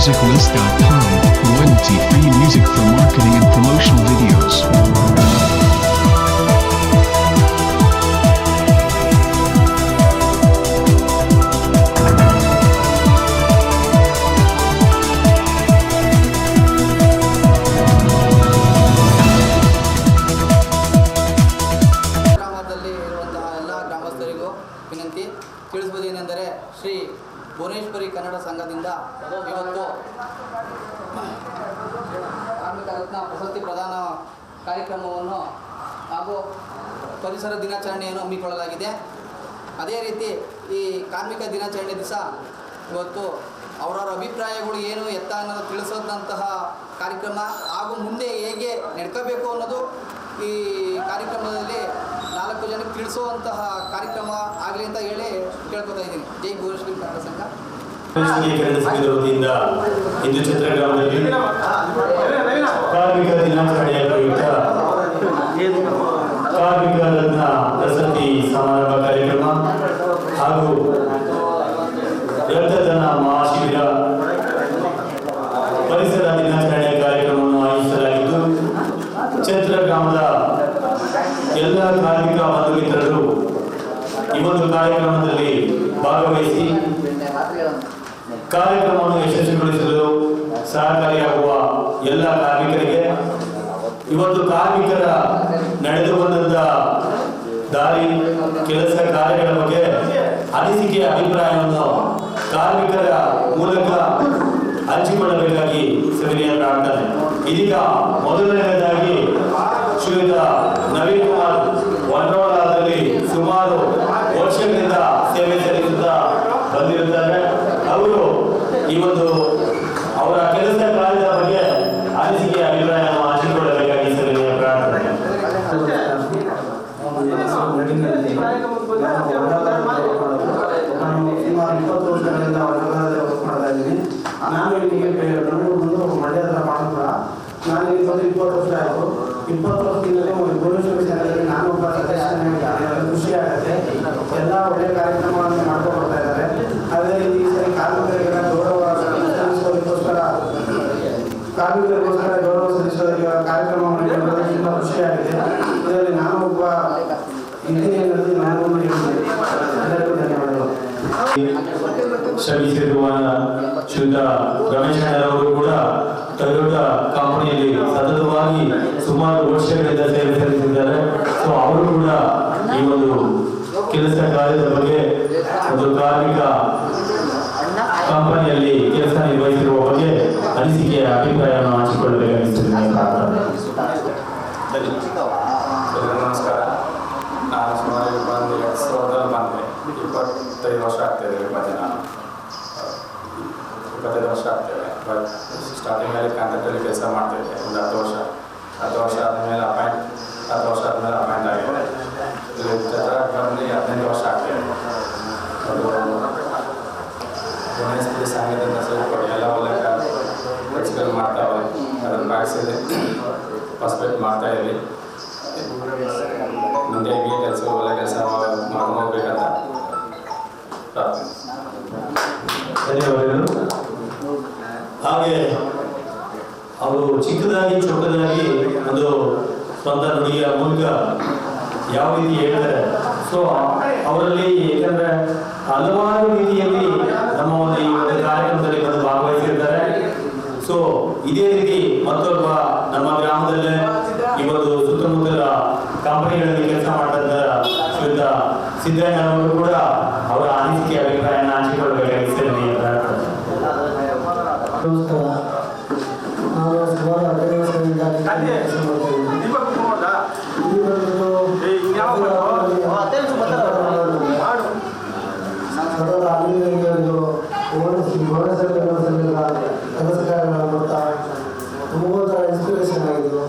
musiclist.com, royalty-free music for marketing and promotional videos. ವಿನಂತಿ ತಿಳಿಸುವುದೇನೆಂದರೆ ಶ್ರೀ ಭುವನೇಶ್ವರಿ ಕನ್ನಡ ಸಂಘದಿಂದ ಇವತ್ತು ಕಾರ್ಮಿಕ ರತ್ನ ಪ್ರಶಸ್ತಿ ಪ್ರದಾನ ಕಾರ್ಯಕ್ರಮವನ್ನು ಹಾಗೂ ಪರಿಸರ ದಿನಾಚರಣೆಯನ್ನು ಹಮ್ಮಿಕೊಳ್ಳಲಾಗಿದೆ. ಅದೇ ರೀತಿ ಈ ಕಾರ್ಮಿಕ ದಿನಾಚರಣೆ ದಿವಸ ಇವತ್ತು ಅವರವರ ಅಭಿಪ್ರಾಯಗಳು ಏನು ಎತ್ತ ಅನ್ನೋದು ತಿಳಿಸೋದಂತಹ ಕಾರ್ಯಕ್ರಮ ಹಾಗೂ ಮುಂದೆ ಹೇಗೆ ನಡ್ಕೋಬೇಕು ಅನ್ನೋದು ಈ ಕಾರ್ಯಕ್ರಮದಲ್ಲಿ 4 ಜನಕ್ಕೆ ತಿಳಿಸುವಂತಹ ಕಾರ್ಯಕ್ರಮ ಆಗಲಿ ಅಂತ ಹೇಳಿ ಕೇಳ್ಕೊತಾ ಇದ್ದೀನಿ. ಜೈ ಭುವನೇಶ್ವರಿ ಕನ್ನಡ ಸಂಘ. ಕನ್ನಡ ಸಂಘದ ವತಿಯಿಂದ ಇಂದು ಚಿತ್ರಗ್ರಾಮದಲ್ಲಿ ಕಾರ್ಮಿಕ ದಿನಾಚರಣೆಯ ಪ್ರಯುಕ್ತ ಕಾರ್ಮಿಕ ರತ್ನ ಪ್ರಶಸ್ತಿ ಸಮಾರಂಭ ಕಾರ್ಯಕ್ರಮ ಹಾಗೂ ರಕ್ತದಾನ ಮಹಾಶಿಬಿರ ಪರಿಸರ ದಿನಾಚರಣೆಯ ಕಾರ್ಯಕ್ರಮವನ್ನು ಆಯೋಜಿಸಲಾಗಿದ್ದು ಚಿತ್ರಗ್ರಾಮದ ಎಲ್ಲ ಕಾರ್ಮಿಕ ಬಂಧು ಮಿತ್ರರು ಈ ಒಂದು ಕಾರ್ಯಕ್ರಮದಲ್ಲಿ ಭಾಗವಹಿಸಿ ಕಾರ್ಯಕ್ರಮವನ್ನು ಯಶಸ್ವಿಗೊಳಿಸಲು ಸಹಕಾರಿಯಾಗುವ ಎಲ್ಲ ಕಾರ್ಮಿಕರಿಗೆ ಇವತ್ತು ಕಾರ್ಮಿಕರ ನಡೆದು ಬಂದಂತ ದಾರಿ ಕೆಲಸ ಕಾರ್ಯಗಳ ಬಗ್ಗೆ ಅನಿಸಿಕೆಯ ಅಭಿಪ್ರಾಯವನ್ನು ಕಾರ್ಮಿಕರ ಮೂಲಕ ಹಂಚಿಕೊಳ್ಳಬೇಕಾಗಿ ಸವಿನಯ ಪ್ರಾರ್ಥನೆ. ಇದೀಗ ಮೊದಲನೆಯದಾಗಿ ಶ್ರೀಯುತ ನವೀನ್ ಕುಮಾರ್ ಬಂಟ್ವಾಳದಲ್ಲಿ ಸುಮಾರು ವರ್ಷಗಳಿಂದ ಸೇವೆ ಸಲ್ಲಿಸುತ್ತಾ ಬಂದಿರುತ್ತಾರೆ. ಅವರು ಈ ಒಂದು ಅವರ ಕೆಲಸ ಕಾರ್ಯದ ಬಗ್ಗೆ ಅನಿಸಿಕೆಯ ಅಭಿಪ್ರಾಯವನ್ನು ಹಂಚಿಕೊಳ್ಳಬೇಕಾಗಿ ಸವಿನಯ ಪ್ರಾರ್ಥನೆ. ಸುಮಾರು 20 ವರ್ಷಗಳಿಂದ ಮಾಡ್ತಾ ಇದ್ದೀನಿ. ನಾನು ಮಂಡ್ಯದ ಪಾಠಪುರ. ನಾನು 20 ವರ್ಷ ಆಯಿತು. 20 ವರ್ಷದಿಂದಲೇ ಭುವನೇಶ್ವರಿ ಸಂಘದಲ್ಲಿ ನಾನು ಒಬ್ಬ ಸದಸ್ಯನಾಗಿ ಖುಷಿ ಆಗುತ್ತೆ. ಎಲ್ಲ ಒಳ್ಳೆಯ ಕಾರ್ಯಕ್ರಮಗಳನ್ನು ಮಾಡ್ಕೊಂಡು ಬರ್ತಾ ಇದ್ದಾರೆ. ಅದೇ ರೀತಿ ಈ ಸರಿ ಕಾರ್ಮಿಕರಿಗೆಲ್ಲ ಗೌರವ ಸಲ್ಲಿಸೋದಕ್ಕೋಸ್ಕರ ಗೌರವ ಸಲ್ಲಿಸೋದಕ್ಕೆ ಕಾರ್ಯಕ್ರಮ ಮಾಡಿಕೊಳ್ಳೋದು ತುಂಬ ಖುಷಿಯಾಗಿದೆ. ಇದರಲ್ಲಿ ನಾನು ಒಬ್ಬ ಇಂಜಿನಿಯರ್ ನಾನು ಎಲ್ಲರಿಗೂ ಧನ್ಯವಾದಗಳು. ಶ್ರಮಿಸಿರುವ ಶ್ರೀಯುತ ರಮೇಶ್ ಅವರು ಕೂಡ ಟೊಯೋಟಾ ಕಂಪನಿಯಲ್ಲಿ ಸತತವಾಗಿ ಸುಮಾರು ವರ್ಷಗಳಿಂದ ಸೇವೆ ಸಲ್ಲಿಸಿದ್ದಾರೆ. ಸೊ ಅವರು ಕೂಡ ಈ ಒಂದು ಕೆಲಸ ಕಾರ್ಯದ ಬಗ್ಗೆ ಒಂದು ಕಾರ್ಮಿಕ ಕಂಪನಿಯಲ್ಲಿ ಕೆಲಸ ನಿರ್ವಹಿಸಿರುವ ಬಗ್ಗೆ ಅನಿಸಿಕೆಯ ಅಭಿಪ್ರಾಯವನ್ನು ಹಂಚಿಕೊಳ್ಳಬೇಕಾಗಿರುತ್ತದೆ. ನಮಸ್ಕಾರ. ನಾನು ಸುಮಾರು ಬಂದು 2000 ಬಂದೆ. 25 ವರ್ಷ ಆಗ್ತಾಯಿದೆ. 25 ವರ್ಷ ಆಗ್ತೇವೆ. ಬಟ್ ಸ್ಟಾರ್ಟಿಂಗಲ್ಲಿ ಕಾಂಟ್ರಾಕ್ಟಲ್ಲಿ ಕೆಲಸ ಮಾಡ್ತಿದ್ದೆ ಒಂದು 10 ವರ್ಷ ಆದಮೇಲೆ ಅಪಾಯಿಂಟ್ ಆಗಿದೆ. ಇಲ್ಲಿ ಬಂದು 15 ವರ್ಷ ಆಗ್ತೇವೆ. ಭುವನೇಶ್ವರಿ ಸಂಘದಿಂದ ಸ್ವಲ್ಪ ಎಲ್ಲ ಒಳ್ಳೆ ಕೆಲಸಗಳು ಮಾಡ್ತಾವೆ. ಅದನ್ನು ಭಾಗಿಸಿದೆ ಪಾರ್ಟಿಸಿಪೇಟ್ ಮಾಡ್ತಾ ಇದ್ದೀವಿ. ಮುಂದೆ ಹೀಗೆ ಕೆಲಸ ಒಳ್ಳೆ ಕೆಲಸ ಮಾಡ್ಕೊಂಡು ಹೋಗ್ಬೇಕಂತ ಧನ್ಯವಾದಗಳು. ಹಾಗೆ ಅವರು ಚಿಕ್ಕದಾಗಿ ಚೊಕ್ಕದಾಗಿ ಒಂದು ಸ್ವಂತ ನುಡಿಯ ಮೂಲಕ ಯಾವ ರೀತಿ ಹೇಳ್ತಾರೆ. ಸೊ ಅವರಲ್ಲಿ ಏಕೆಂದರೆ ಹಲವಾರು ರೀತಿಯಲ್ಲಿ ನಮ್ಮ ಒಂದು ಈ ಒಂದು ಕಾರ್ಯಕ್ರಮದಲ್ಲಿ ಬಂದು ಭಾಗವಹಿಸಿರ್ತಾರೆ. ಸೊ ಇದೇ ರೀತಿ ಮತ್ತೊಬ್ಬ ನಮ್ಮ ಗ್ರಾಮದಲ್ಲೇ ಈ ಒಂದು ಸುತ್ತಮುತ್ತಲ ಕಂಪನಿಗಳಲ್ಲಿ ಕೆಲಸ ಮಾಡ್ತಾ ಶ್ರೀಯುತ ಸಿದ್ದಣ್ಣ ಅವರು ಕೂಡ ಅವರ ಅನಿಸಿಕೆ ಅಭಿಪ್ರಾಯನ ಹಂಚಿಕೊಳ್ಳಬೇಕಾಗಿ ಸರಿ ಪ್ರಾರ್ಥನೆ. ನಾವು ಸುಮಾರು 15 ವರ್ಷದಿಂದ ಕೆಲಸ ಕಾರ್ಯಗಳನ್ನು ಮಾಡ್ತಾ ತುಂಬ ಇನ್ಸ್ಪಿರೇಷನ್ ಆಗಿದ್ದು.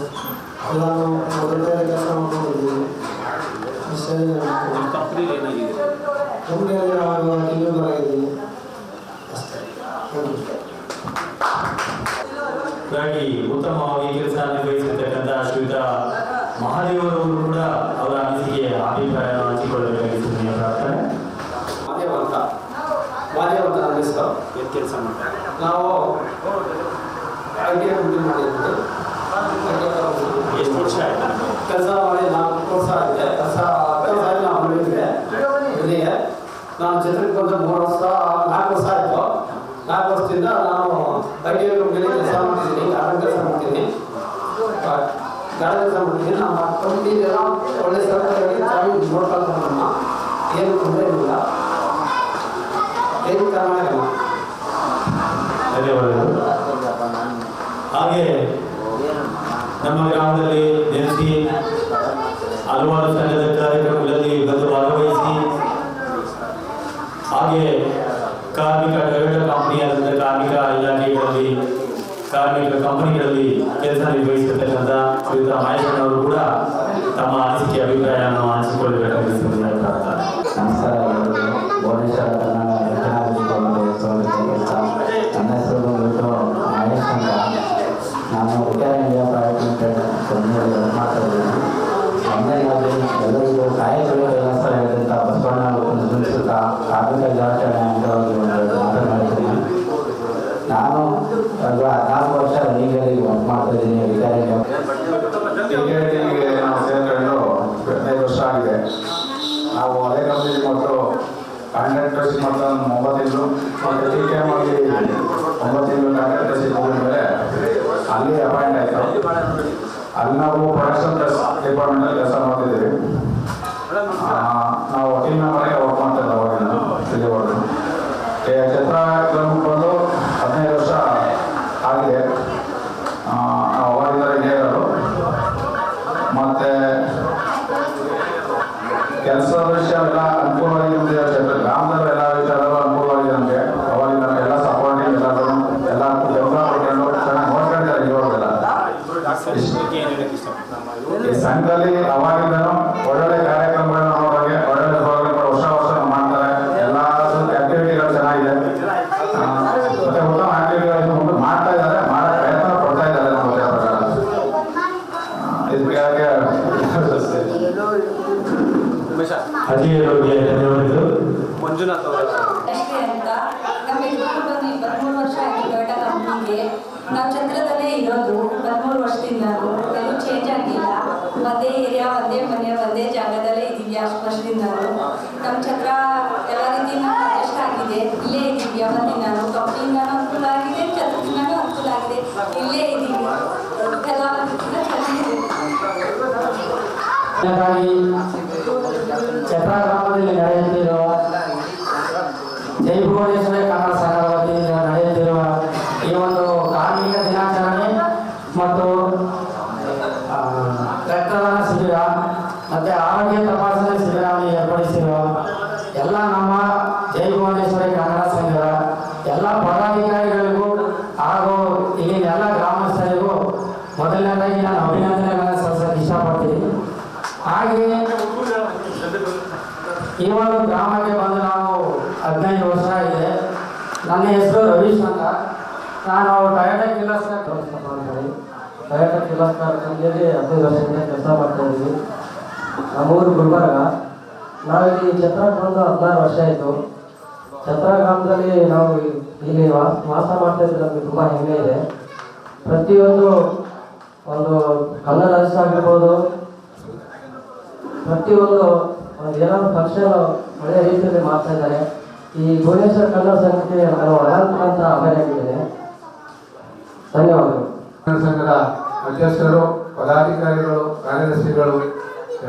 ಎಲ್ಲಾನು ಮೊದಲನೇ ಕೆಲಸ ಮಾಡ್ಕೊಂಡಿದ್ದೀವಿ. ಕಂಪ್ನಿಯಲ್ಲಿ ನಾವು ಟಿವಿ ಆಗಿದ್ದೀವಿ ಅಷ್ಟೇ. ಉತ್ತಮವಾಗಿ ಕೆಲಸ ನಿರ್ವಹಿಸಿರ್ತಕ್ಕಂಥ ಶ್ರೀಯುತ ಮಹಾದೇವರವರು ಕೂಡ ಅವರ ಅನಿಸಿಕೆಯ ಅಭಿಪ್ರಾಯ ಹಂಚಿಕೊಳ್ಳಬೇಕಾಗಿತ್ತು. ಪ್ರಾರ್ಥನೆ. ಮಾದೇವ ಅಂತ ಏನು ಕೆಲಸ ಮಾಡ್ತಾರೆ? ನಾವು ಐಡಿಯಾ ಕಂಪ್ನಿ ಮಾಡಿದ್ವಿ. ಎಷ್ಟು ವರ್ಷ ಆಯ್ತು? ಕೆಲಸ ಮಾಡಿ 4 ವರ್ಷ ಆಗಿದೆ. ಕೆಲಸ ನಾವು ಮಾಡಿದ್ವಿ ಇಲ್ಲಿಗೆ. ನಾನು ಚಿತ್ರಕ್ಕೆ ಬಂದ 4 ವರ್ಷ ಆಯಿತು. 4 ವರ್ಷದಿಂದ ನಾನು ಐಡಿಯಾ ಕಂಪ್ನಿಯಲ್ಲಿ ಕೆಲಸ ಮಾಡ್ತಿದ್ದೀನಿ. ಗಾರ್ಡನ್ ಕೆಲಸ ಮಾಡ್ತೀನಿ. ನಮ್ಮ ಕಂಪ್ನಿಗೆಲ್ಲ ಒಳ್ಳೆ ಸರ್ಕಾರವಾಗಿ ಚೆನ್ನಾಗಿ ನೋಡ್ಕೊಳ್ತಾರೆ. ನಮ್ಮ ಏನು ತೊಂದರೆ ಇಲ್ಲ, ಏನು ಕಾರಣ ಇಲ್ಲ. ಧನ್ಯವಾದಗಳು. ಹಾಗೆ ನಮ್ಮ ಗ್ರಾಮದಲ್ಲಿ ನೆಲೆಸಿ ಹಲವಾರು ಸಂಘದ ಕಾರ್ಯಕ್ರಮಗಳಲ್ಲಿ ಬಂದು ಭಾಗವಹಿಸಿ ಹಾಗೆ ಕಾರ್ಮಿಕ ಟೊಯೋಟಾ ಕಂಪನಿಯಾದಂಥ ಕಾರ್ಮಿಕ ಇಲಾಖೆಗಳಲ್ಲಿ ಕಾರ್ಮಿಕ ಕಂಪನಿಗಳಲ್ಲಿ ಕೆಲಸ ನಿರ್ವಹಿಸಿರ್ತಕ್ಕಂಥ ಶ್ರೀಯುತ ಮಹೇಶಣ್ಣವರು ಕೂಡ ತಮ್ಮ ಅನಿಸಿಕೆ ಅಭಿಪ್ರಾಯವನ್ನು ಹಂಚಿಕೊಳ್ಳಬೇಕಾಗಿ ನಮಸ್ಕಾರ ಎಲ್ಲರಿಗೂ. ಭುವನೇಶ್ವರ ಕನ್ನಡ ರಚನಾ ನನ್ನ ಹೆಸರು ಬಂದ್ಬಿಟ್ಟು ಮಹೇಶ್ ಅಂತ. ನಾನು ರಿಟೈರ್ ಇಂಡಿಯಾ ಪ್ರೈವೇಟ್ ಲಿಮಿಟೆಡ್ ಕಂಪ್ನಿಯಲ್ಲಿ ವರ್ಕ್ ಮಾಡ್ತಾ ಇದ್ದೀನಿ. ಆನ್ಲೈನಲ್ಲಿ ಎಲ್ಲರಿಗೂ ಕಾಯಕವೇ ಕೆಲಸ ಹೇಳಿದಂಥ ಬಸವಣ್ಣ ಮುನ್ಸಿಪಲ್ ಕಾರ್ಮಿಕ ದಿನಾಚರಣೆ ಅಂಗವಾಗಿ ಒಂದು ಮಾತನಾಡ್ತೀನಿ. ನಾನು 4 ವರ್ಷ ಲೀಗಲಿ ವರ್ಕ್ ಮಾಡ್ತಾ ಇದ್ದೀನಿ. ರಿಟೈರ್ ಇಂಡಿಯಾ ನಾವು ಸೇರ್ಕೊಂಡು 15 ವರ್ಷ ಆಗಿದೆ. ನಾವು ಅದೇ ಕಂಪ್ನಿ ಮತ್ತು ಕಾಂಟ್ರಾಕ್ಟ್ ಬೇಸಿಸ್ ಮಾಡ್ತಾ 9 ತಿಂಗಳು ಮತ್ತು ಟಿ ಕೆ ಮಾಡಿ 9 ತಿಂಗಳು ಕಾಂಟ್ರಾಕ್ಟ್ ಬೇಸಿಸ್ ಮುಗಿದ್ಮೇಲೆ ಅಲ್ಲಿ ಅಪಾಯಿಂಟ್ ಆಯಿತು. ಅಲ್ಲಿ ನಾವು ಪ್ರೊಡಕ್ಷನ್ ಡಿಪಾರ್ಟ್ಮೆಂಟಲ್ಲಿ ಕೆಲಸ ಮಾಡ್ತಿದ್ದೀವಿ. ನಾವು ಟೀಮ್ ಮೆಂಬರಾಗಿ ವರ್ಕ್ ಮಾಡ್ತಾ ಇದ್ದೀವಿ. ಅವಾಗಿನ ಇಲ್ಲಿವರೆಗೂ ಛತ್ರ ಬಂದು 15 ವರ್ಷ ಆಗಿದೆ. ನಾವು ಅವಾಗಿಂದ ಇಂಡಿಯಾಗಳು ಮತ್ತು ಕೆಲಸದ ವಿಷಯ ಎಲ್ಲ ಅನುಕೂಲವಾಗಿ ನಮಗೆ ಗ್ರಾಮದಲ್ಲಿ ಎಲ್ಲ ವಿಚಾರಗಳು ಅನುಕೂಲವಾಗಿದೆ. ನಮಗೆ ಅವಾಗಿಂದ ಎಲ್ಲ ಸಪೋರ್ಟಿಂಗ್ ಎಲ್ಲರೂ ಎಲ್ಲ ಬೆಂಬಲ ಕೊಟ್ಕೊಂಡು ಚೆನ್ನಾಗಿ ನೋಡ್ಕೊಂಡಿದ್ದಾರೆ. ಇವಾಗೆಲ್ಲ ಈ ಸಂಘದಲ್ಲಿ ಅವಾಗಿಂದನೂ ಒಳ್ಳೊಳ್ಳೆ ಕಾರ್ಯಕ್ರಮಗಳನ್ನ ನೋಡೋಕೆ ಒಳ್ಳೊಳ್ಳೆ ಪ್ರೋಗ್ರಾಮ್ಗಳು ವರ್ಷ ಮಾಡ್ತಾರೆ. ಎಲ್ಲ ಆಕ್ಟಿವಿಟಿಗಳು ಚೆನ್ನಾಗಿದೆ. ಮತ್ತೆ ಉತ್ತಮ ಆಕ್ಟಿವಿಟಿಗಳನ್ನು ಮಾಡ್ತಾ ಇದ್ದಾರೆ, ಮಾಡೋ ಪ್ರಯತ್ನ ಪಡ್ತಾ ಇದ್ದಾರೆ. ನಮ್ಮ ಪ್ರಕಾರ ಇದಕ್ಕೆ ಅತಿಥಿಯವರಿಗೆ ಧನ್ಯವಾದಗಳು. ಮಂಜುನಾಥ್ ಅಂತ ನಮ್ಮ ಯಜಮಾನರು ಬಂದು 23 ವರ್ಷ ಆಯಿತು ಟೊಯೋಟಾ ಕಂಪ್ನಿಗೆ. ನಾವು ಛತ್ರದಲ್ಲೇ ಇರೋದು 13 ವರ್ಷದಿಂದ. ಎಲ್ಲೂ ಚೇಂಜ್ ಆಗಿಲ್ಲ. ಒಂದೇ ಏರಿಯಾ, ಒಂದೇ ಮನೆ, ಒಂದೇ ಜಾಗದಲ್ಲೇ ಇದ್ದೀವಿ ಅಷ್ಟು ವರ್ಷದಿಂದ. ನಮ್ಮ ಛತ್ರ ಎಲ್ಲ ರೀತಿಯಿಂದ ಕಷ್ಟ ಆಗಿದೆ. ಇಲ್ಲೇ ಇದ್ದೀವಿ ಅವತ್ತಿನ. ಕಂಪ್ನಿಯಿಂದನೂ ಅನುಕೂಲ ಆಗಿದೆ, ಛತ್ರದಿಂದನೂ ಅನುಕೂಲ ಆಗಿದೆ. ಇಲ್ಲೇ ಇದ್ದೀವಿ. ಎಲ್ಲ ಛತ್ರ ಗ್ರಾಮದಲ್ಲಿ ನಡೆಯುತ್ತಿರುವ ಜೈ ಭುವನೇಶ್ವರಿ ಕನ್ನಡ ಸಂಘದ ವತಿಯಿಂದ ನಡೆಯುತ್ತಿರುವ ಈ ಒಂದು ಕಾರ್ಮಿಕ ದಿನಾಚರಣೆ ಮತ್ತು ರಕ್ತದಾನ ಶಿಬಿರ ಮತ್ತು ಆರೋಗ್ಯ ತಪಾಸಣೆ ಶಿಬಿರವನ್ನು ಏರ್ಪಡಿಸಿರುವ ಎಲ್ಲ ನಮ್ಮ ಜೈ ಭುವನೇಶ್ವರಿ ಕನ್ನಡ ಸಂಘದ ಎಲ್ಲ ಪದಾಧಿಕಾರಿಗಳಿಗೂ ಹಾಗೂ ಇಲ್ಲಿನ ಎಲ್ಲ ಗ್ರಾಮಸ್ಥರಿಗೂ ಮೊದಲನೇದಾಗಿ ನಾನು ಅಭಿನಂದನೆಗಳನ್ನು ಸಲ್ಲಿಸಕ್ಕೆ ಇಷ್ಟಪಡ್ತೀನಿ. ಹಾಗೆಯೇ ಈ ಒಂದು ಗ್ರಾಮಕ್ಕೆ ಬಂದು ನಾವು 15 ವರ್ಷ ಆಗಿದೆ. ನನ್ನ ಹೆಸರು ರವೀಶ್ ಅಂತ. ನಾನು ಟೊಯೋಟಾ ಕಿರ್ಲೋಸ್ಕರ್ ಟೊಯೋಟಾ ಕಿರ್ಲೋಸ್ಕರ್ ಕಂಪ್ನಿಯಲ್ಲಿ 15 ವರ್ಷದಿಂದ ಕೆಲಸ ಮಾಡ್ತಾಯಿದ್ದೀವಿ. ನಮ್ಮೂರು ಗುಲ್ಬರ್ಗ. ನಾವಿಲ್ಲಿ ಛತ್ರಕ್ಕೆ ಬಂದು 16 ವರ್ಷ ಆಯಿತು. ಛತ್ರ ಗ್ರಾಮದಲ್ಲಿ ನಾವು ಇಲ್ಲಿ ವಾಸ ಮಾಡ್ತಾಯಿದ್ರೆ ನಮಗೆ ತುಂಬ ಹೆಮ್ಮೆ ಇದೆ. ಪ್ರತಿಯೊಂದು ಒಂದು ಕನ್ನಡ ರಾಜ್ಯ ಆಗಿರ್ಬೋದು, ಪ್ರತಿಯೊಂದು ಒಂದು ಏನಾದರೂ ಫಂಕ್ಷನ್ ಒಳ್ಳೆಯ ರೀತಿಯಲ್ಲಿ ಮಾಡ್ತಾ ಇದ್ದಾರೆ. ಈ ಭುವನೇಶ್ವರ ಕನ್ನಡ ಸಂಘಕ್ಕೆ ನಾನು ಅನಂತ ಅಭಯನಾಗಿದ್ದೇನೆ. ಧನ್ಯವಾದಗಳು. ಕನ್ನಡ ಸಂಘದ ಅಧ್ಯಕ್ಷರು, ಪದಾಧಿಕಾರಿಗಳು, ಕಾರ್ಯದರ್ಶಿಗಳು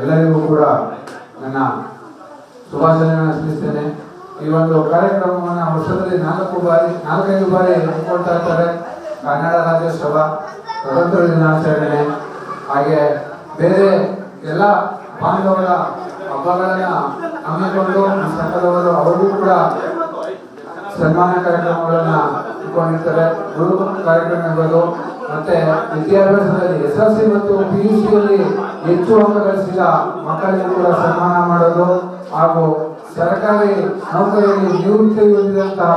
ಎಲ್ಲರಿಗೂ ಕೂಡ ನನ್ನ ಶುಭಾಶಯಗಳನ್ನು ಸಲ್ಲಿಸ್ತೇನೆ. ಈ ಒಂದು ಕಾರ್ಯಕ್ರಮವನ್ನು ವರ್ಷದಲ್ಲಿ 4-5 ಬಾರಿ ಹಮ್ಮಿಕೊಳ್ತಾ ಇರ್ತಾರೆ. ಕನ್ನಡ ರಾಜ್ಯೋತ್ಸವ, ಸ್ವತಂತ್ರ ದಿನಾಚರಣೆ, ಹಾಗೆ ಬೇರೆ ಎಲ್ಲ ಬಾಂಧವರ ಹಬ್ಬಗಳನ್ನು ಹಮ್ಮಿಕೊಂಡು ಸಂಘದವರು ಅವರಿಗೂ ಕೂಡ ಸನ್ಮಾನ ಕಾರ್ಯಕ್ರಮಗಳನ್ನು ಇಟ್ಕೊಂಡಿರ್ತಾರೆ. ಗುರು ಕಾರ್ಯಕ್ರಮ ಇರ್ಬೋದು. ಮತ್ತೆ ವಿದ್ಯಾಭ್ಯಾಸದಲ್ಲಿ SLC ಮತ್ತು PUCಯಲ್ಲಿ ಹೆಚ್ಚು ಅಂಕ ಗಳಿಸಿದ ಮಕ್ಕಳಿಗೂ ಕೂಡ ಸನ್ಮಾನ ಮಾಡೋದು ಹಾಗೂ ಸರ್ಕಾರಿ ನೌಕರಿಯಲ್ಲಿ ನಿವೃತ್ತಿ ಹೊಂದಿದಂತಹ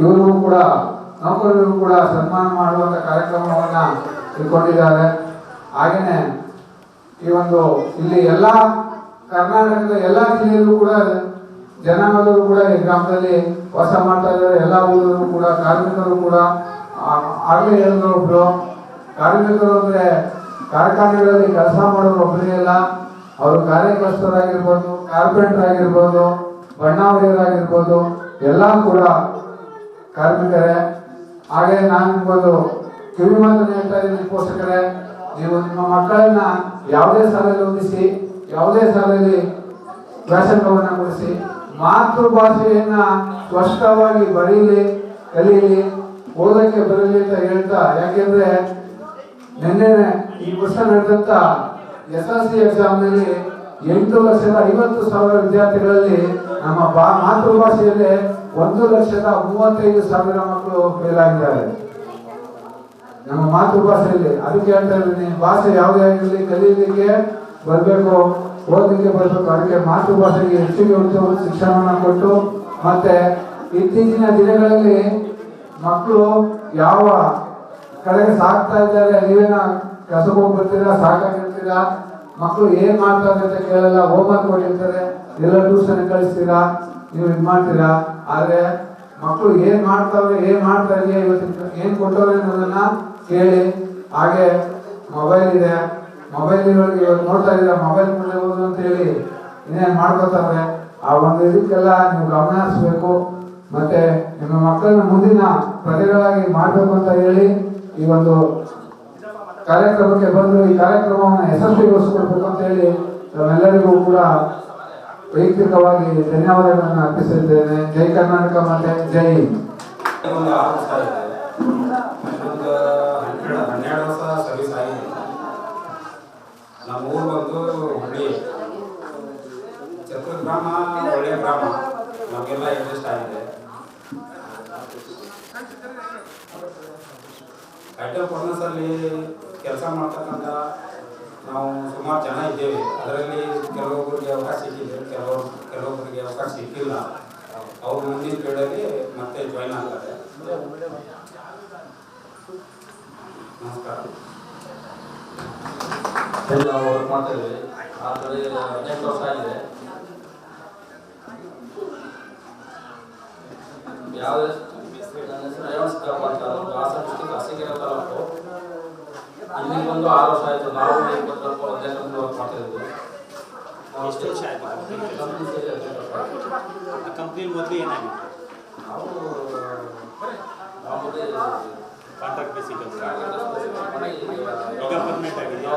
ಇವರಿಗೂ ಕೂಡ ನೌಕರರಿಗೂ ಕೂಡ ಸನ್ಮಾನ ಮಾಡುವಂಥ ಕಾರ್ಯಕ್ರಮವನ್ನು ಇಟ್ಕೊಂಡಿದ್ದಾರೆ. ಹಾಗೆಯೇ ಈ ಒಂದು ಇಲ್ಲಿ ಎಲ್ಲ ಕರ್ನಾಟಕದ ಎಲ್ಲ ಜಿಲ್ಲೆಯಲ್ಲೂ ಕೂಡ ಜನಾಂಗದವರು ಕೂಡ ಈ ಗ್ರಾಮದಲ್ಲಿ ವಾಸ ಮಾಡ್ತಾ ಇದ್ದಾರೆ. ಎಲ್ಲ ಊರವರು ಕೂಡ ಕಾರ್ಮಿಕರು ಕೂಡ ಆಗಲೇ ಹೇಳಿದ್ರು ಒಬ್ರು, ಕಾರ್ಮಿಕರು ಅಂದರೆ ಕಾರ್ಖಾನೆಗಳಲ್ಲಿ ಕೆಲಸ ಮಾಡೋರು ಒಬ್ಬರೇ ಇಲ್ಲ, ಅವರು ಕಾರ್ಯಕರ್ತರಾಗಿರ್ಬೋದು, ಕಾರ್ಪೆಂಟರ್ ಆಗಿರ್ಬೋದು, ಬಣ್ಣ ಹೊಡೆಯೋರಾಗಿರ್ಬೋದು, ಎಲ್ಲ ಕೂಡ ಕಾರ್ಮಿಕರೇ. ಹಾಗೆ ನಾನು ಒಂದು ಕಿವಿ ಮಾತನ್ನು ಹೇಳ್ತಾ ಇದ್ದೀನಿ, ಪೋಷಕರೇ, ನೀವು ನಿಮ್ಮ ಮಕ್ಕಳನ್ನ ಯಾವುದೇ ಶಾಲೆಯಲ್ಲಿ ಓದಿಸಿ, ಯಾವುದೇ ಶಾಲೆಯಲ್ಲಿ ವ್ಯಾಸಂಗವನ್ನು ಕೊಡಿಸಿ, ಮಾತೃಭಾಷೆಯನ್ನ ಸ್ಪಷ್ಟವಾಗಿ ಬರೀಲಿ, ಕಲೀಲಿ, ಓದಕ್ಕೆ ಬರಲಿ ಅಂತ ಹೇಳ್ತಾ, ಯಾಕೆಂದ್ರೆ ನಿನ್ನೆ ಈ ವರ್ಷ ನಡೆದಂತ SSLC ಎಕ್ಸಾಮ್ನಲ್ಲಿ 8,50,000 ವಿದ್ಯಾರ್ಥಿಗಳಲ್ಲಿ ನಮ್ಮ ಮಾತೃಭಾಷೆಯಲ್ಲಿ 1,35,000 ಮಕ್ಕಳು ಫೇಲ್ ಆಗಿದ್ದಾರೆ ನಮ್ಮ ಮಾತೃಭಾಷೆಯಲ್ಲಿ. ಅದಕ್ಕೆ ಹೇಳ್ತಾ ಇದ್ದೀನಿ, ಭಾಷೆ ಯಾವುದೇ ಆಗಿರಲಿ ಕಲೀಲಿಕ್ಕೆ ಬರಬೇಕು, ಓದಲಿಕ್ಕೆ ಬರಬೇಕು. ಅದಕ್ಕೆ ಮಾತೃಭಾಷೆಗೆ ಹೆಚ್ಚಿಗೆ ಹೊತ್ತು ಶಿಕ್ಷಣವನ್ನು ಕೊಟ್ಟು, ಮತ್ತೆ ಇತ್ತೀಚಿನ ದಿನಗಳಲ್ಲಿ ಮಕ್ಕಳು ಯಾವ ಕಡೆಗೆ ಸಾಕ್ತಾ ಇದ್ದಾರೆ, ನೀವೇನ ಕೆಲಸಕ್ಕೆ ಹೋಗಿ ಬರ್ತೀರಾ, ಸಾಕಾಗಿರ್ತೀರಾ, ಮಕ್ಕಳು ಏನ್ ಮಾಡ್ತಾರೆ ಅಂತ ಕೇಳಲ್ಲ, ಹೋಮ್ವರ್ಕ್ ಕೊಟ್ಟಿರ್ತಾರೆ, ಎಲ್ಲ ಟ್ಯೂಷನ್ ಕಳಿಸ್ತೀರಾ, ನೀವು ಇದು ಮಾಡ್ತೀರಾ. ಆದ್ರೆ ಮಕ್ಕಳು ಏನ್ ಮಾಡ್ತಾವ್ರೆ, ಏನ್ ಮಾಡ್ತಾ ಇದೆಯಾ, ಇವತ್ತು ಏನ್ ಕೊಟ್ಟವ್ರೆ ಅನ್ನೋದನ್ನ ಕೇಳಿ. ಹಾಗೆ ಮೊಬೈಲ್ ಇದೆ, ಮೊಬೈಲ್ ಇವತ್ತು ನೋಡ್ತಾ ಇದ್ದೀರಾ, ಮೊಬೈಲ್ ಮುಂದೆ ಹೋದ್ರು ಅಂತ ಹೇಳಿ ಇನ್ನೇನು ಮಾಡ್ಕೋತಾರೆ. ಆ ಒಂದು ಇದಕ್ಕೆಲ್ಲ ನೀವು ಗಮನ ಹರಿಸ್ಬೇಕು. ಮತ್ತೆ ನಿಮ್ಮ ಮಕ್ಕಳನ್ನ ಮುಂದಿನ ಪ್ರಜೆಗಳಾಗಿ ಮಾಡಬೇಕು ಅಂತ ಹೇಳಿ ಈ ಒಂದು ಕಾರ್ಯಕ್ರಮಕ್ಕೆ ಬಂದು ಈ ಕಾರ್ಯಕ್ರಮವನ್ನು ಯಶಸ್ವಿಗೊಳಿಸಿಕೊಡ್ಬೇಕು ಅಂತ ಹೇಳಿ ನಾವೆಲ್ಲರಿಗೂ ಕೂಡ ವೈಯಕ್ತಿಕವಾಗಿ ಧನ್ಯವಾದಗಳನ್ನು ಅರ್ಪಿಸಿದ್ದೇನೆ. ಜೈ ಕರ್ನಾಟಕ ಮತ್ತೆ ಜೈ ಹಿಂದ್. 12 ವರ್ಷ ಸರ್ವಿಸ್ ಆಗಿದೆ. ನಮ್ಮ ಊರು ಬಂದು ಹುಬ್ಳಿ ಛತ್ರ ಗ್ರಾಮ, ಒಳ್ಳೆಯ ಗ್ರಾಮ, ನಮಗೆಲ್ಲ ಇಂಟ್ರೆಸ್ಟ್ ಆಗಿದೆ. ಐಟಲ್ ಫರ್ನೆಸಲ್ಲಿ ಕೆಲಸ ಮಾಡ್ತಕ್ಕಂಥ ನಾವು ಸುಮಾರು ಜನ ಇದ್ದೇವೆ. ಅದರಲ್ಲಿ ಕೆಲವೊಬ್ಬರಿಗೆ ಅವಕಾಶ ಸಿಕ್ಕಿದೆ, ಕೆಲವೊಬ್ಬರಿಗೆ ಅವಕಾಶ ಸಿಕ್ಕಿಲ್ಲ. ಅವ್ರು ಮುಂದಿನ ಪೀಳಿಗೆಗೆ ಮತ್ತೆ ಜಾಯ್ನ್ ಆಗ್ತಾರೆ. ನಮಸ್ಕಾರ. ನಾವು ವರ್ಕ್ ಮಾಡ್ತಾ ಇದ್ದೀವಿ. ಆದರೆ 18 ವರ್ಷ ಆಗಿದೆ. ಯಾವುದೇ ನನ್ನ ಹೆಸರು ರೇವಣ್ ಸಿದ್ದಪ್ಪ ಅಂತ, ಹಾಸನ ಡಿಸ್ಟಿಕ್ ಅರಸೀಕೆರೆ ತಾಲೂಕು. ಇಲ್ಲಿ ಬಂದು 6 ವರ್ಷ ಆಯಿತು. ನಾವು 20 ವರ್ಷ ಒಂದೇ ಕಂಪ್ನಿ ವರ್ಕ್ ಮಾಡ್ತಾ ಇದ್ದೀವಿ. ಎಷ್ಟು ವರ್ಷ ಆಯಿತು ಕಂಪ್ನಿ ಮೊದಲು ಏನಾಗಿತ್ತು? ನಾವು ಕಾಂಟ್ರಾಕ್ಟ್ ಬೇಸಿಕ್ ಈಗ ಪರ್ಮನೆಂಟ್ ಆಗಿದೆ.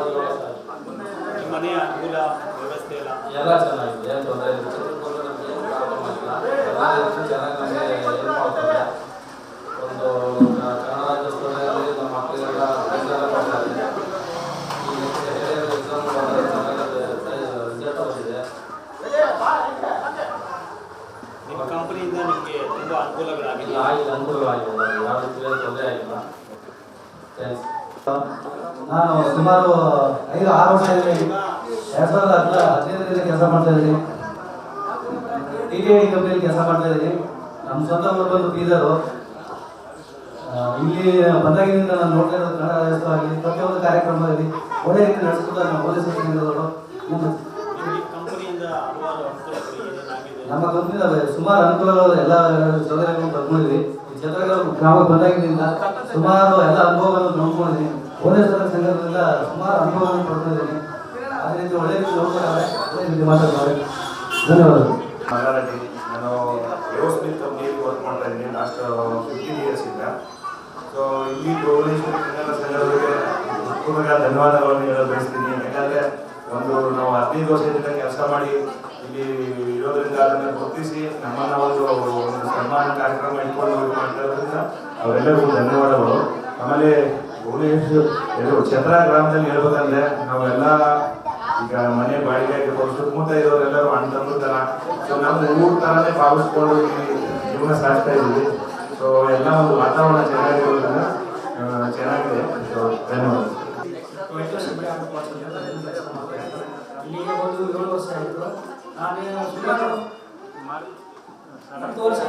ನಿಮ್ಮ ಮನೆಯ ಅನುಕೂಲ ವ್ಯವಸ್ಥೆ ಎಲ್ಲ ಚೆನ್ನಾಗಿದೆ, ಏನು ತೊಂದರೆ ಇಲ್ಲ. ಚಿತ್ರದುರ್ಗದಲ್ಲಿ ನಮಗೆ ಏನು ಪ್ರಾಬ್ಲಮ್ ಆಗಿಲ್ಲ. ಎಲ್ಲ ಚೆನ್ನಾಗಿ ನಮಗೆ ಹೆಲ್ಪ್ ಮಾಡ್ತಾರೆ. ಒಂದು ಕನ್ನಡ ರಾಜ್ಯೋತ್ಸವದಲ್ಲಿ ನಮ್ಮ ಮಕ್ಕಳಿಗೆಲ್ಲ ಪ್ರೈಸೆಲ್ಲ ಕೊಡ್ತಾರೆ. ಈ ಎಕ್ಸಾಮ್ ರಿಸಲ್ಟ್ ಬಂದಿದೆ. ನಿಮ್ಮ ಕಂಪನಿಯಿಂದ ನಿಮಗೆ ತುಂಬ ಅನುಕೂಲಗಳಾಗಿದೆ? ಅನುಕೂಲಗಳಾಗಿದೆ, ಯಾವ ರೀತಿ ತೊಂದರೆ ಆಗಿಲ್ಲ. ಥ್ಯಾಂಕ್ಸ್. ನಾನು ಸುಮಾರು 5-6 ವರ್ಷ 2015 ಕೆಲಸ ಮಾಡ್ತಾ ಇದ್ದೀನಿ. TTI ಕಂಪ್ನಿಯಲ್ಲಿ ಕೆಲಸ ಮಾಡ್ತಾ ಇದ್ದೀನಿ. ನಮ್ಮ ಸ್ವಂತ ಊರು ಬಂದು ಬೀದರು. ಇಲ್ಲಿ ಬಂದಾಗಿನಿಂದ ನಾನು ನೋಡ್ತಾ ಇರೋದು ಕನ್ನಡ ರಾಜ್ಯೋತ್ಸವವಾಗಿ ಪ್ರತಿಯೊಂದು ಕಾರ್ಯಕ್ರಮದಲ್ಲಿ ಒಳ್ಳೆ ರೀತಿ ನಡೆಸ್ಕೊತಾರೆ ನಮ್ಮ ಪೊಲೀಸ್ ಸ್ಟೇಷನ್ಗಳು. ನಮ್ಮ ಕಂಪ್ನಿಯಿಂದ ಸುಮಾರು ಅನುಕೂಲಗಳು ಎಲ್ಲ ಸೌಕರ್ಯಗಳನ್ನು ಪಡ್ಕೊಂಡಿದ್ವಿ. ಈ ಕ್ಷೇತ್ರಗಳು ಗ್ರಾಮಕ್ಕೆ ಬಂದಾಗಿನಿಂದ ಸುಮಾರು ಎಲ್ಲ ಅನುಭವಗಳನ್ನು ನೋಡ್ಕೊಂಡಿದ್ದೀನಿ. ಪೊಲೀಸ್ ಸಂಘದಿಂದ ಸುಮಾರು ಅನುಭವವನ್ನು ಪಡ್ಕೊಂಡಿದ್ದೀನಿ. ಅದೇ ರೀತಿ ಒಳ್ಳೆ ರೀತಿ ನೋಡ್ತಾರೆ, ಒಳ್ಳೆ ರೀತಿ ಮಾತಾಡ್ತಾರೆ. ಧನ್ಯವಾದಗಳು. ಮಲ್ಲಾರೆಡ್ಡಿ, ನಾನು ಏರೋಸ್ಪೇಸ್ ಕಂಪ್ನಿಯಲ್ಲಿ ವರ್ಕ್ ಮಾಡ್ತಾ ಇದ್ದೀನಿ ಲಾಸ್ಟ್ 15 years ಇಂದ. ಸೊ ಇಲ್ಲಿ ಭುವನೇಶ್ವರಿ ಕನ್ನಡ ಸಂಘದವರಿಗೆ ಪೂರ್ವಕ ಧನ್ಯವಾದಗಳನ್ನು ಹೇಳಲು ಬಯಸ್ತೀನಿ. ಯಾಕಂದರೆ ನಾವು 15 ವರ್ಷದಿಂದ ಕೆಲಸ ಮಾಡಿ ಇಲ್ಲಿ ಇರೋದ್ರಿಂದ ಅದನ್ನು ಗುರುತಿಸಿ ನಮ್ಮನ್ನು ಒಂದು ಸನ್ಮಾನ ಕಾರ್ಯಕ್ರಮ ಇಟ್ಕೊಂಡು ಮಾಡ್ತಾ ಇರೋದ್ರಿಂದ ಅವರೆಲ್ಲರಿಗೂ ಧನ್ಯವಾದಗಳು. ಆಮೇಲೆ ಭುವನೇಶ್ವರ ಛತ್ರ ಗ್ರಾಮದಲ್ಲಿ ಹೇಳ್ಬೇಕಂದ್ರೆ ನಾವೆಲ್ಲ ಈಗ ಮನೆ ಬಾಡಿಗೆ ಆಗಿರ್ಬೋದು, ಸುತ್ತಮುತ್ತ ಇರೋರೆಲ್ಲರೂ ಅಣ್ಣ ತಮ್ಮ ಥರ. ಸೊ ನಮ್ಮ ಊರ ಥರನೇ ಭಾವಿಸ್ಕೊಂಡು ಇಲ್ಲಿ ಜೀವನ ಸಾಗಿಸ್ತಾ ಇದ್ದೀವಿ. ಸೊ ಎಲ್ಲ ಒಂದು ವಾತಾವರಣ ಚೆನ್ನಾಗಿರೋದ್ರಿಂದ ಚೆನ್ನಾಗಿದೆ. ಸೊ ಧನ್ಯವಾದ. ಇಲ್ಲಿಗೆ ಬಂದು 7 ವರ್ಷ ಆಯಿತು. ನಾನು ಸುಮಾರು 10 ವರ್ಷ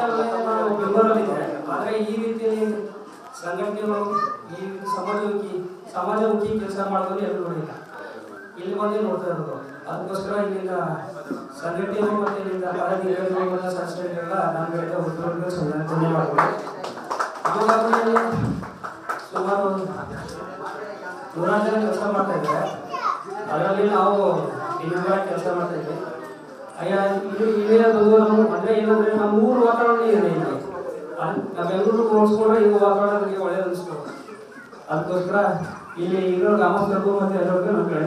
ನಾನು ಬೆಂಗಳೂರಲ್ಲಿದ್ದೆ. ಆದರೆ ಈ ರೀತಿಯಲ್ಲಿ ಸಂಘಟನೆಗಳು ಈ ಸಮಾಜಮುಖಿ ಕೆಲಸ ಮಾಡೋದು ಎಲ್ಲರೂ ನೋಡಿಲ್ಲ. ಇಲ್ಲಿ ಬಂದು ನೋಡ್ತಾ ಇರೋದು. ಅದಕ್ಕೋಸ್ಕರ ಇಲ್ಲಿಂದ ಸಂಘಟನೆಗಳು ಮತ್ತು ಇಲ್ಲಿಂದ ಪದಾಧಿಕಾರಿಗಳು ಮತ್ತು ಸಂಸ್ಥೆಗಳೆಲ್ಲ ನಮ್ಮ ಕಡೆಯಿಂದ ಹುಟ್ಟುಗಳಿಗೆ ಧನ್ಯವಾದಗಳು. ಯೋಗಾಸನದಲ್ಲಿ ಸುಮಾರು 100 ಜನ ಕೆಲಸ ಮಾಡ್ತಾ ಇದ್ದಾರೆ. ಅದರಲ್ಲಿ ನಾವು ಇನ್ನೂರ ಕೆಲಸ ಮಾಡ್ತಾ ಇದ್ವಿ. ಇಲ್ಲಿನ ಬಂದವರು ಅಂದರೆ ಏನಂದರೆ ನಮ್ಮ ಊರು ವಾತಾವರಣ ಇದೆ ಇಲ್ಲಿ. ನಾವೆಲ್ಲರೂ ಹೋಲಿಸ್ಕೊಂಡ್ರೆ ಈ ವಾತಾವರಣ ನಮಗೆ ಒಳ್ಳೆಯದು ಅನಿಸ್ತು. ಅದಕ್ಕೋಸ್ಕರ ಇಲ್ಲಿ ಇರೋ ಗ್ರಾಮಸ್ಥರಿಗೂ ಮತ್ತು ಎಲ್ಲರಿಗೂ ನಮ್ಮ ಕಡೆ